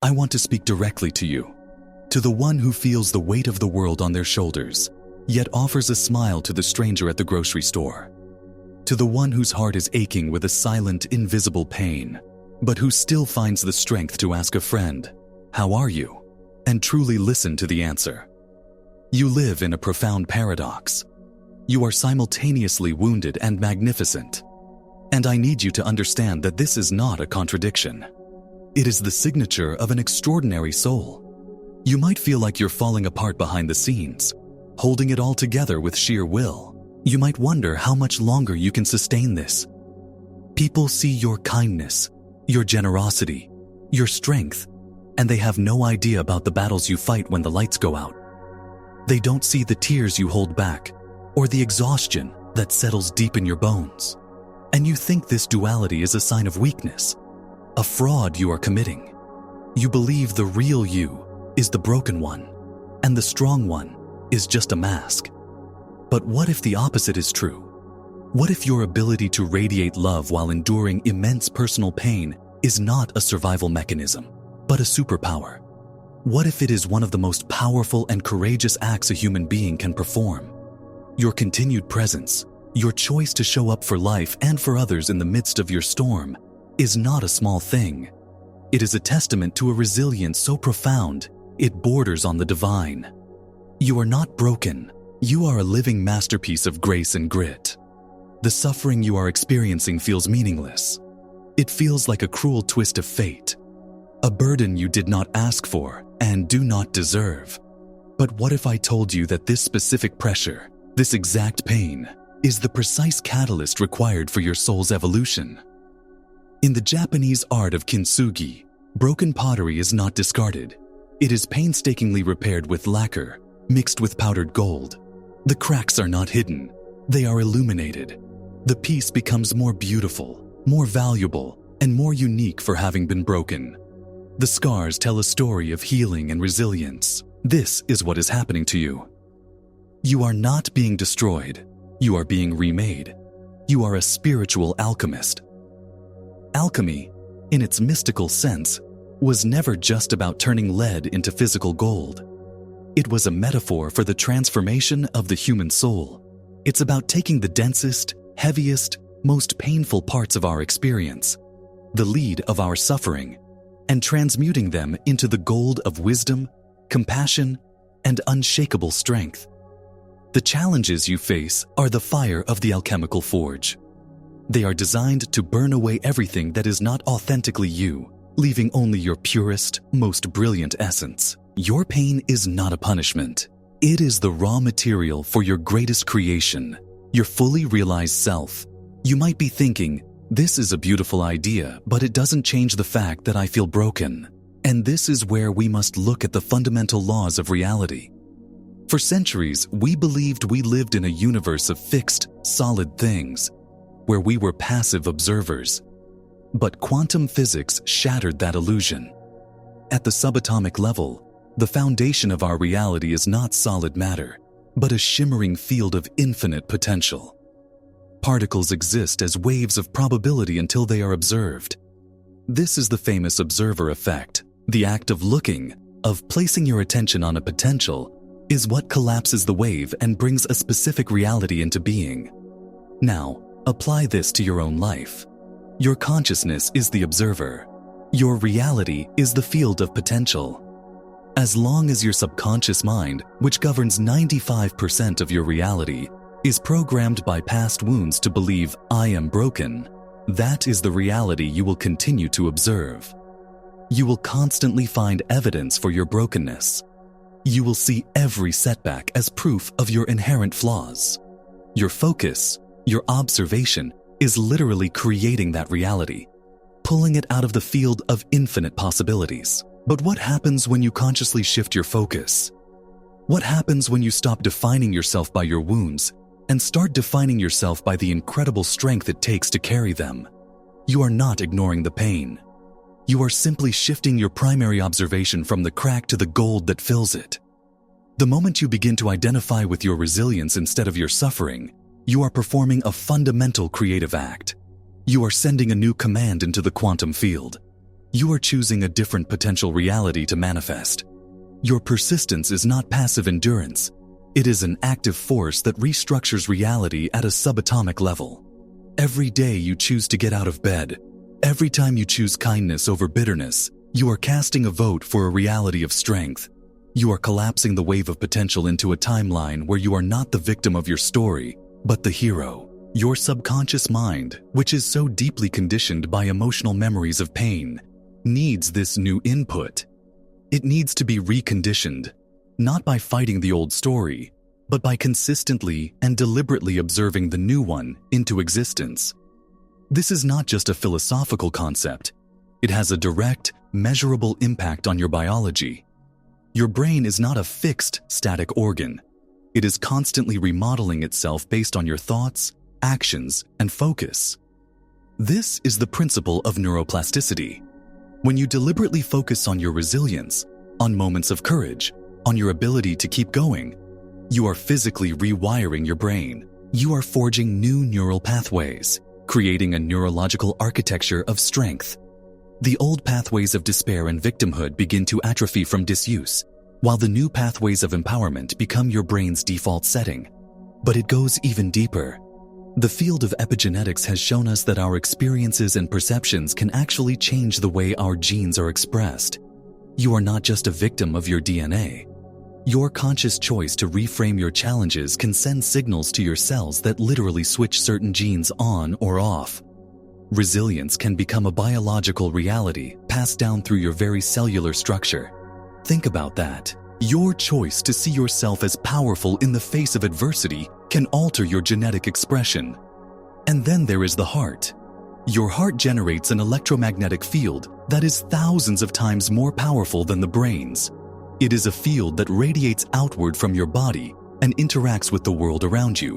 I want to speak directly to you, to the one who feels the weight of the world on their shoulders, yet offers a smile to the stranger at the grocery store, to the one whose heart is aching with a silent, invisible pain, but who still finds the strength to ask a friend, "How are you?" and truly listen to the answer. You live in a profound paradox. You are simultaneously wounded and magnificent. And I need you to understand that this is not a contradiction. It is the signature of an extraordinary soul. You might feel like you're falling apart behind the scenes, holding it all together with sheer will. You might wonder how much longer you can sustain this. People see your kindness, your generosity, your strength, and they have no idea about the battles you fight when the lights go out. They don't see the tears you hold back, or the exhaustion that settles deep in your bones. And you think this duality is a sign of weakness, a fraud you are committing. You believe the real you is the broken one, and the strong one is just a mask. But what if the opposite is true? What if your ability to radiate love while enduring immense personal pain is not a survival mechanism, but a superpower? What if it is one of the most powerful and courageous acts a human being can perform? Your continued presence, your choice to show up for life and for others in the midst of your storm, is not a small thing. It is a testament to a resilience so profound, it borders on the divine. You are not broken. You are a living masterpiece of grace and grit. The suffering you are experiencing feels meaningless. It feels like a cruel twist of fate, a burden you did not ask for and do not deserve. But what if I told you that this specific pressure, this exact pain, is the precise catalyst required for your soul's evolution? In the Japanese art of kintsugi, broken pottery is not discarded. It is painstakingly repaired with lacquer, mixed with powdered gold. The cracks are not hidden, they are illuminated. The piece becomes more beautiful, more valuable, and more unique for having been broken. The scars tell a story of healing and resilience. This is what is happening to you. You are not being destroyed. You are being remade. You are a spiritual alchemist. Alchemy, in its mystical sense, was never just about turning lead into physical gold. It was a metaphor for the transformation of the human soul. It's about taking the densest, heaviest, most painful parts of our experience, the lead of our suffering, and transmuting them into the gold of wisdom, compassion, and unshakable strength. The challenges you face are the fire of the alchemical forge. They are designed to burn away everything that is not authentically you, leaving only your purest, most brilliant essence. Your pain is not a punishment. It is the raw material for your greatest creation, your fully realized self. You might be thinking, this is a beautiful idea, but it doesn't change the fact that I feel broken. And this is where we must look at the fundamental laws of reality. For centuries, we believed we lived in a universe of fixed, solid things, where we were passive observers. But quantum physics shattered that illusion. At the subatomic level, the foundation of our reality is not solid matter, but a shimmering field of infinite potential. Particles exist as waves of probability until they are observed. This is the famous observer effect. The act of looking, of placing your attention on a potential, is what collapses the wave and brings a specific reality into being. Now, apply this to your own life. Your consciousness is the observer. Your reality is the field of potential. As long as your subconscious mind, which governs 95% of your reality, is programmed by past wounds to believe, I am broken, that is the reality you will continue to observe. You will constantly find evidence for your brokenness. You will see every setback as proof of your inherent flaws. Your focus, your observation, is literally creating that reality, pulling it out of the field of infinite possibilities. But what happens when you consciously shift your focus? What happens when you stop defining yourself by your wounds and start defining yourself by the incredible strength it takes to carry them? You are not ignoring the pain. You are simply shifting your primary observation from the crack to the gold that fills it. The moment you begin to identify with your resilience instead of your suffering, you are performing a fundamental creative act. You are sending a new command into the quantum field. You are choosing a different potential reality to manifest. Your persistence is not passive endurance. It is an active force that restructures reality at a subatomic level. Every day you choose to get out of bed, every time you choose kindness over bitterness, you are casting a vote for a reality of strength. You are collapsing the wave of potential into a timeline where you are not the victim of your story, but the hero. Your subconscious mind, which is so deeply conditioned by emotional memories of pain, needs this new input. It needs to be reconditioned, not by fighting the old story, but by consistently and deliberately observing the new one into existence. This is not just a philosophical concept. It has a direct, measurable impact on your biology. Your brain is not a fixed, static organ. It is constantly remodeling itself based on your thoughts, actions, and focus. This is the principle of neuroplasticity. When you deliberately focus on your resilience, on moments of courage, on your ability to keep going, you are physically rewiring your brain. You are forging new neural pathways, creating a neurological architecture of strength. The old pathways of despair and victimhood begin to atrophy from disuse, while the new pathways of empowerment become your brain's default setting. But it goes even deeper. The field of epigenetics has shown us that our experiences and perceptions can actually change the way our genes are expressed. You are not just a victim of your DNA. Your conscious choice to reframe your challenges can send signals to your cells that literally switch certain genes on or off. Resilience can become a biological reality passed down through your very cellular structure. Think about that. Your choice to see yourself as powerful in the face of adversity can alter your genetic expression. And then there is the heart. Your heart generates an electromagnetic field that is thousands of times more powerful than the brain's. It is a field that radiates outward from your body and interacts with the world around you.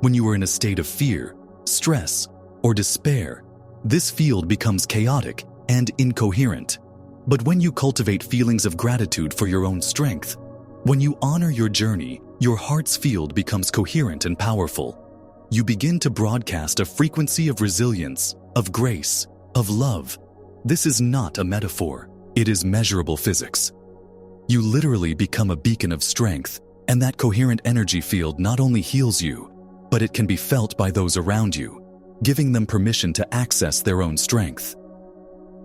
When you are in a state of fear, stress, or despair, this field becomes chaotic and incoherent. But when you cultivate feelings of gratitude for your own strength, when you honor your journey, your heart's field becomes coherent and powerful. You begin to broadcast a frequency of resilience, of grace, of love. This is not a metaphor. It is measurable physics. You literally become a beacon of strength, and that coherent energy field not only heals you, but it can be felt by those around you, giving them permission to access their own strength.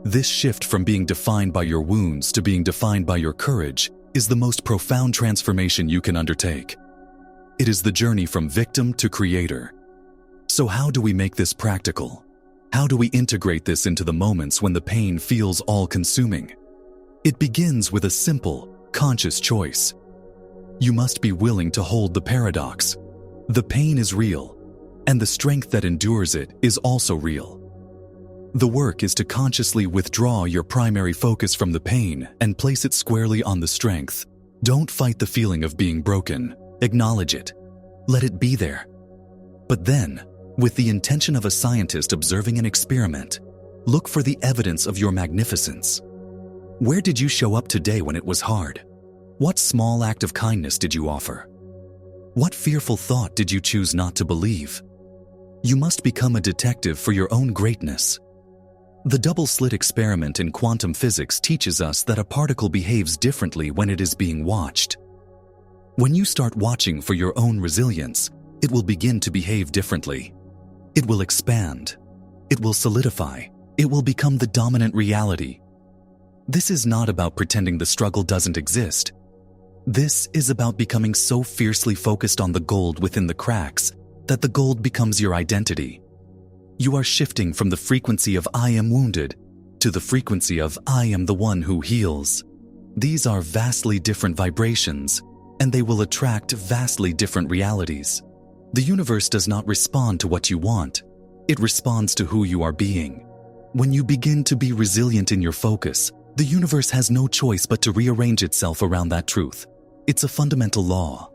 This shift from being defined by your wounds to being defined by your courage is the most profound transformation you can undertake. It is the journey from victim to creator. So how do we make this practical? How do we integrate this into the moments when the pain feels all-consuming? It begins with a simple, conscious choice. You must be willing to hold the paradox. The pain is real, and the strength that endures it is also real. The work is to consciously withdraw your primary focus from the pain and place it squarely on the strength. Don't fight the feeling of being broken. Acknowledge it. Let it be there. But then, with the intention of a scientist observing an experiment, look for the evidence of your magnificence. Where did you show up today when it was hard? What small act of kindness did you offer? What fearful thought did you choose not to believe? You must become a detective for your own greatness. The double-slit experiment in quantum physics teaches us that a particle behaves differently when it is being watched. When you start watching for your own resilience, it will begin to behave differently. It will expand. It will solidify. It will become the dominant reality. This is not about pretending the struggle doesn't exist. This is about becoming so fiercely focused on the gold within the cracks that the gold becomes your identity. You are shifting from the frequency of I am wounded to the frequency of I am the one who heals. These are vastly different vibrations, and they will attract vastly different realities. The universe does not respond to what you want. It responds to who you are being. When you begin to be resilient in your focus, the universe has no choice but to rearrange itself around that truth. It's a fundamental law.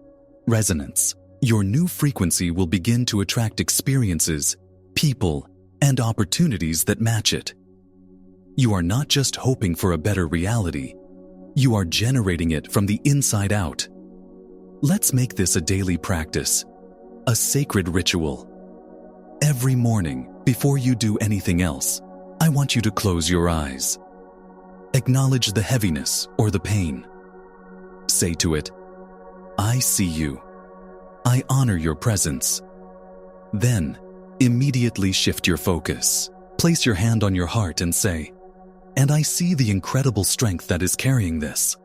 Resonance. Your new frequency will begin to attract experiences, people, and opportunities that match it. You are not just hoping for a better reality. You are generating it from the inside out. Let's make this a daily practice, a sacred ritual. Every morning, before you do anything else, I want you to close your eyes. Acknowledge the heaviness or the pain. Say to it, I see you. I honor your presence. Then, immediately shift your focus. Place your hand on your heart and say, and I see the incredible strength that is carrying this.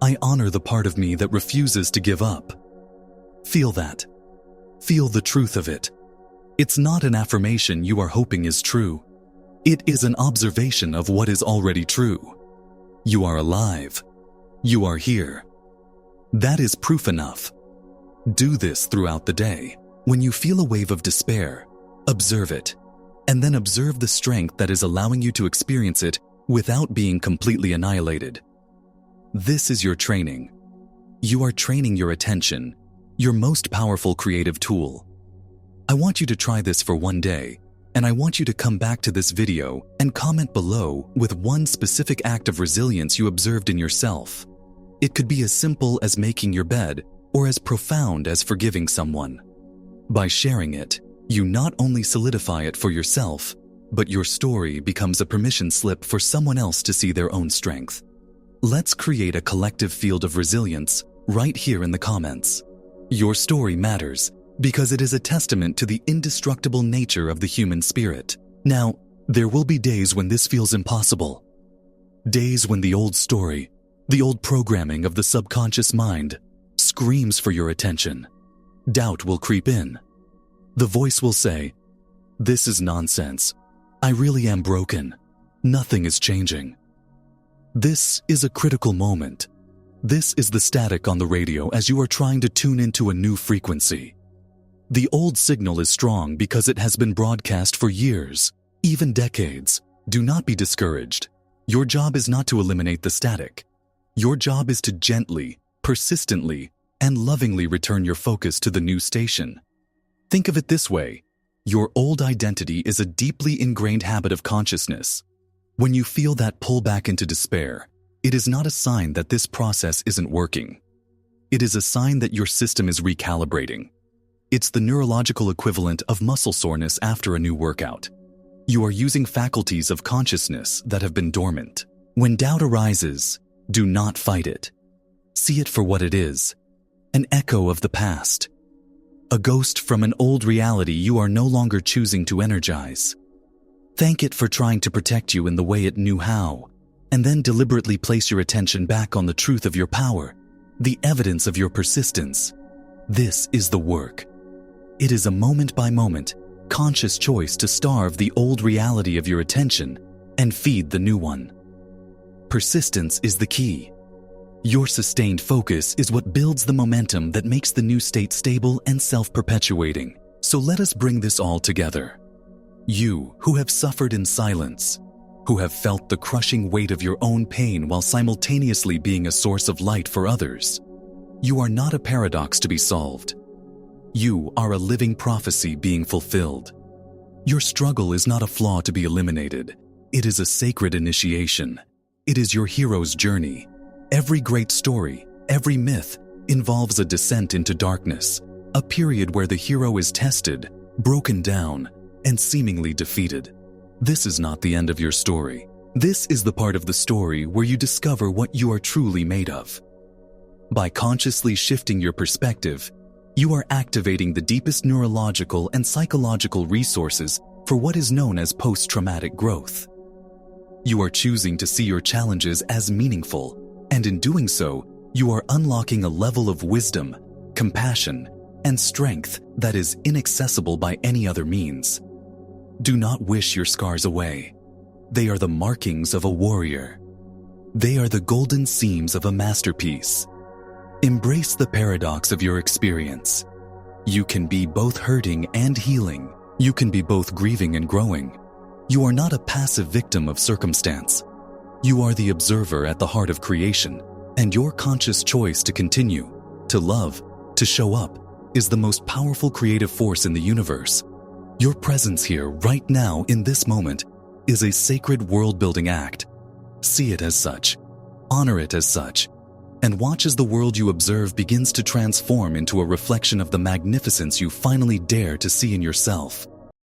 I honor the part of me that refuses to give up. Feel that. Feel the truth of it. It's not an affirmation you are hoping is true. It is an observation of what is already true. You are alive. You are here. That is proof enough. Do this throughout the day. When you feel a wave of despair, observe it, and then observe the strength that is allowing you to experience it without being completely annihilated. This is your training. You are training your attention, your most powerful creative tool. I want you to try this for one day, and I want you to come back to this video and comment below with one specific act of resilience you observed in yourself. It could be as simple as making your bed or as profound as forgiving someone. By sharing it, you not only solidify it for yourself, but your story becomes a permission slip for someone else to see their own strength. Let's create a collective field of resilience right here in the comments. Your story matters because it is a testament to the indestructible nature of the human spirit. Now, there will be days when this feels impossible. Days when the old story, the old programming of the subconscious mind, screams for your attention. Doubt will creep in. The voice will say, this is nonsense. I really am broken. Nothing is changing. This is a critical moment. This is the static on the radio as you are trying to tune into a new frequency. The old signal is strong because it has been broadcast for years, even decades. Do not be discouraged. Your job is not to eliminate the static. Your job is to gently, persistently, and lovingly return your focus to the new station. Think of it this way. Your old identity is a deeply ingrained habit of consciousness. When you feel that pull back into despair, it is not a sign that this process isn't working. It is a sign that your system is recalibrating. It's the neurological equivalent of muscle soreness after a new workout. You are using faculties of consciousness that have been dormant. When doubt arises, do not fight it. See it for what it is, an echo of the past. A ghost from an old reality you are no longer choosing to energize. Thank it for trying to protect you in the way it knew how, and then deliberately place your attention back on the truth of your power, the evidence of your persistence. This is the work. It is a moment-by-moment, conscious choice to starve the old reality of your attention and feed the new one. Persistence is the key. Your sustained focus is what builds the momentum that makes the new state stable and self-perpetuating. So let us bring this all together. You, who have suffered in silence, who have felt the crushing weight of your own pain while simultaneously being a source of light for others. You are not a paradox to be solved. You are a living prophecy being fulfilled. Your struggle is not a flaw to be eliminated. It is a sacred initiation. It is your hero's journey. Every great story, every myth, involves a descent into darkness, a period where the hero is tested, broken down, and seemingly defeated. This is not the end of your story. This is the part of the story where you discover what you are truly made of. By consciously shifting your perspective, you are activating the deepest neurological and psychological resources for what is known as post-traumatic growth. You are choosing to see your challenges as meaningful, and in doing so, you are unlocking a level of wisdom, compassion, and strength that is inaccessible by any other means. Do not wish your scars away. They are the markings of a warrior. They are the golden seams of a masterpiece. Embrace the paradox of your experience. You can be both hurting and healing. You can be both grieving and growing. You are not a passive victim of circumstance. You are the observer at the heart of creation, and your conscious choice to continue, to love, to show up, is the most powerful creative force in the universe. Your presence here, right now, in this moment, is a sacred world-building act. See it as such, honor it as such, and watch as the world you observe begins to transform into a reflection of the magnificence you finally dare to see in yourself.